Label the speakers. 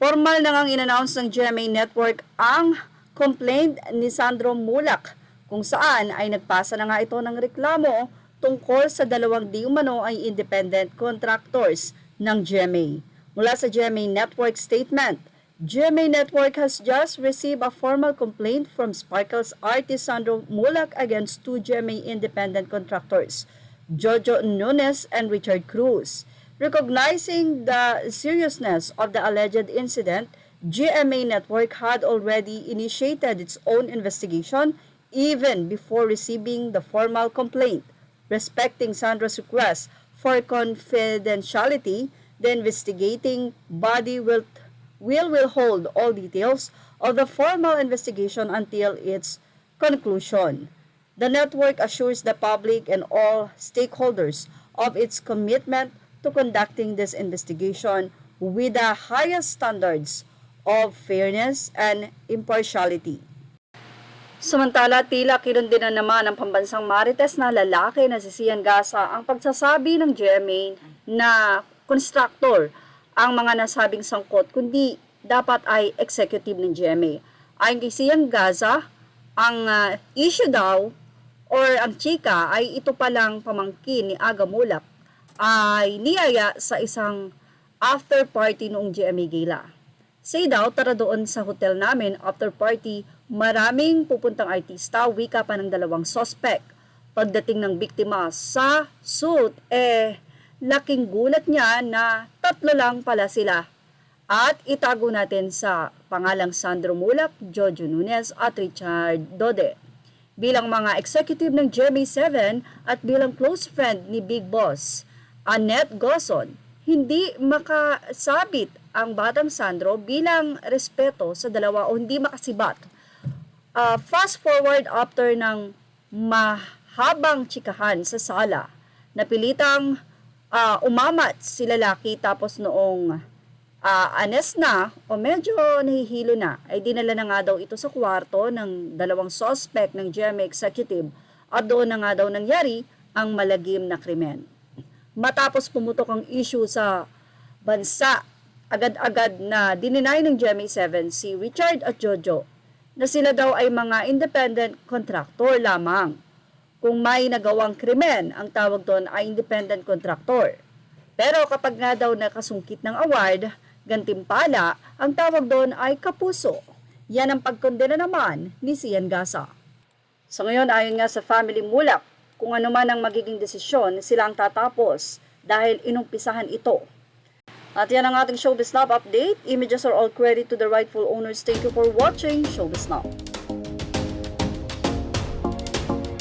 Speaker 1: Formal na ngang in-announce ng GMA Network ang complaint ni Sandro Mulak kung saan ay nagpasa na nga ito ng reklamo tungkol sa dalawang di umano ay independent contractors ng GMA. Mula sa GMA Network statement, GMA Network has just received a formal complaint from Sparkles artist Sandro Mulak against two GMA independent contractors, Jojo Nunes and Richard Cruz. Recognizing the seriousness of the alleged incident, GMA Network had already initiated its own investigation even before receiving the formal complaint. Respecting Sandro's request for confidentiality, the investigating body will hold all details of the formal investigation until its conclusion. The network assures the public and all stakeholders of its commitment to conducting this investigation with the highest standards of fairness and impartiality. Samantala, tila kinundi na naman ng pambansang marites na lalaki na si Sian Gasa ang pagsasabi ng GMA na constructor ang mga nasabing sangkot, kundi dapat ay executive ng GMA. Ayon kay Sian Gasa, ang issue daw or ang chika ay ito palang pamangkin ni Aga Mulak ay niyaya sa isang after party noong GMA Gala. Say daw, tara doon sa hotel namin, after party, maraming pupuntang artista, wika pa ng dalawang suspect. Pagdating ng biktima sa suit, laking gulat niya na tatlo lang pala sila. At itago natin sa pangalang Sandro Mulak, Jojo Nunes at Richard Dode. Bilang mga executive ng GMA7 at bilang close friend ni Big Boss, Annette Gozon, hindi makasabit ang batang Sandro bilang respeto sa dalawa o hindi makasibat. Fast forward after ng mahabang tsikahan sa sala, napilitang umamat si lalaki tapos noong anes na o medyo nahihilo na, ay dinala na nga daw ito sa kwarto ng dalawang suspect ng GMA executive at doon na nga daw nangyari ang malagim na krimen. Matapos pumutok ang issue sa bansa, agad-agad na dininay ng GMA7 si Richard at Jojo na sila daw ay mga independent contractor lamang. Kung may nagawang krimen, ang tawag doon ay independent contractor. Pero kapag nga daw nakasungkit ng award, gantimpala, ang tawag doon ay kapuso. Yan ang pagkondena naman ni Sian Gasa. So ngayon, ayon nga sa family Mulak, kung ano man ang magiging desisyon, sila ang tatapos dahil inumpisahan ito. At yan ang ating Showbiz Now update. Images are all credit to the rightful owners. Thank you for watching Showbiz Now.